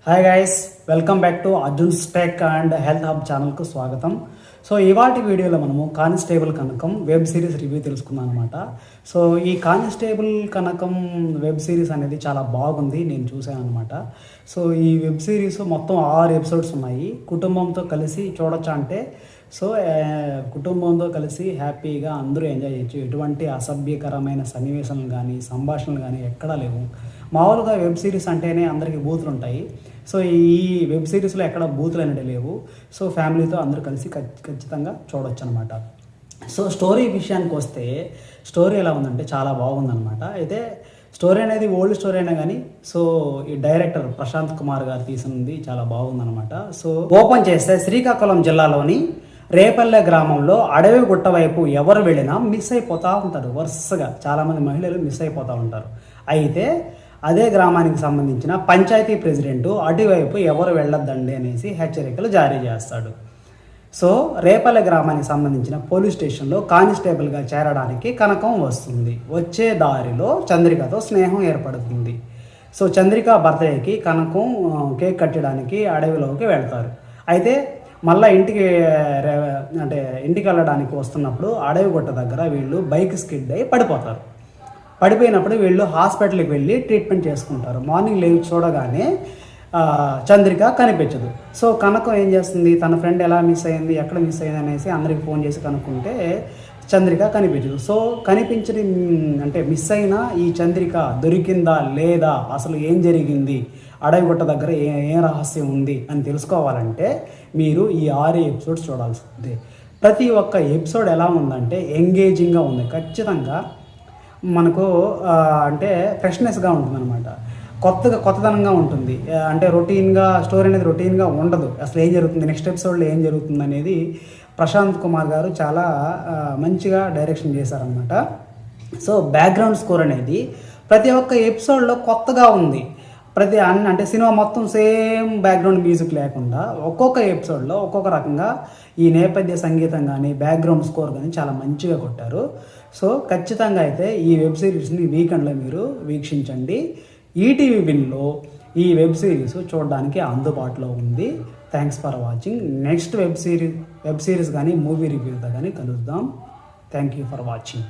Hi guys, welcome back to Arjun's tech and health hub ఛానల్కు స్వాగతం. So ఇవాటి వీడియోలో మనము కానిస్టేబుల్ కనకం వెబ్ సిరీస్ రివ్యూ తెలుసుకున్నాం అనమాట. సో ఈ కానిస్టేబుల్ కనకం వెబ్ సిరీస్ అనేది చాలా బాగుంది, నేను చూశాను అనమాట. సో ఈ వెబ్ సిరీస్ మొత్తం 6 ఎపిసోడ్స్ ఉన్నాయి. కుటుంబంతో కలిసి చూడొచ్చా అంటే సో కుటుంబంతో కలిసి హ్యాపీగా అందరూ ఎంజాయ్ చేయొచ్చు. ఎటువంటి అసభ్యకరమైన సన్నివేశాలు కానీ సంభాషణలు కానీ ఎక్కడా లేవు. మామూలుగా వెబ్ సిరీస్ అంటేనే అందరికీ బూతులు ఉంటాయి. సో ఈ వెబ్ సిరీస్లో ఎక్కడ బూతులు అనేవి లేవు. సో ఫ్యామిలీతో అందరూ కలిసి ఖచ్చితంగా చూడొచ్చు అనమాట. సో స్టోరీ విషయానికి వస్తే స్టోరీ ఎలా ఉందంటే చాలా బాగుందన్నమాట. అయితే స్టోరీ అనేది ఓల్డ్ స్టోరీ అయినా కానీ సో ఈ డైరెక్టర్ ప్రశాంత్ కుమార్ గారు తీసింది చాలా బాగుందన్నమాట. సో ఓపెన్ చేస్తే శ్రీకాకుళం జిల్లాలోని రేపల్లె గ్రామంలో అడవి గుట్ట వైపు ఎవరు వెళ్ళినా మిస్ అయిపోతూ ఉంటారు. వరుసగా చాలామంది మహిళలు మిస్ అయిపోతూ ఉంటారు. అయితే అదే గ్రామానికి సంబంధించిన పంచాయతీ ప్రెసిడెంటు అటువైపు ఎవరు వెళ్ళొద్దండి అనేసి హెచ్చరికలు జారీ చేస్తాడు. సో రేపల్లె గ్రామానికి సంబంధించిన పోలీస్ స్టేషన్లో కానిస్టేబుల్గా చేరడానికి కనకం వస్తుంది. వచ్చే దారిలో చంద్రికతో స్నేహం ఏర్పడుతుంది. సో చంద్రిక బర్త్డేకి కనకం కేక్ కట్టడానికి అడవిలోకి వెళ్తారు. అయితే మళ్ళీ ఇంటికి వెళ్ళడానికి వస్తున్నప్పుడు అడవి గుట్ట దగ్గర వీళ్ళు బైక్ స్కిడ్ అయి పడిపోతారు. పడిపోయినప్పుడు వీళ్ళు హాస్పిటల్కి వెళ్ళి ట్రీట్మెంట్ చేసుకుంటారు. మార్నింగ్ లేవి చూడగానే చంద్రిక కనిపించదు. సో కనకం ఏం చేస్తుంది, తన ఫ్రెండ్ ఎలా మిస్ అయింది, ఎక్కడ మిస్ అయింది అనేసి అందరికి ఫోన్ చేసి కనుక్కుంటే చంద్రిక కనిపించదు. సో కనిపించని అంటే మిస్ అయిన ఈ చంద్రిక దొరికిందా లేదా, అసలు ఏం జరిగింది, అడవిగుట్ట దగ్గర ఏం రహస్యం ఉంది అని తెలుసుకోవాలంటే మీరు ఈ 6 ఎపిసోడ్స్ చూడాల్సిందే. ప్రతి ఒక్క ఎపిసోడ్ ఎలా ఉందంటే ఎంగేజింగ్గా ఉంది. ఖచ్చితంగా మనకు అంటే ఫ్రెష్నెస్గా ఉంటుంది అనమాట. కొత్తదనంగా ఉంటుంది. అంటే రొటీన్గా స్టోరీ అనేది రొటీన్గా ఉండదు. అసలు ఏం జరుగుతుంది, నెక్స్ట్ ఎపిసోడ్లో ఏం జరుగుతుంది అనేది ప్రశాంత్ కుమార్ గారు చాలా మంచిగా డైరెక్షన్ చేశారనమాట. సో బ్యాక్గ్రౌండ్ స్కోర్ అనేది ప్రతి ఒక్క ఎపిసోడ్లో కొత్తగా ఉంది. అంటే సినిమా మొత్తం సేమ్ బ్యాక్గ్రౌండ్ మ్యూజిక్ లేకుండా ఒక్కొక్క ఎపిసోడ్లో ఒక్కొక్క రకంగా ఈ నేపథ్య సంగీతం కానీ బ్యాక్గ్రౌండ్ స్కోర్ కానీ చాలా మంచిగా కొట్టారు. సో ఖచ్చితంగా అయితే ఈ వెబ్ సిరీస్ని వీకెండ్లో మీరు వీక్షించండి. ఈటీవీ విన్లో ఈ వెబ్ సిరీస్ చూడడానికి అందుబాటులో ఉంది. Thanks for watching. Next web series కానీ మూవీ రివ్యూతో కానీ కలుద్దాం. Thank you for watching.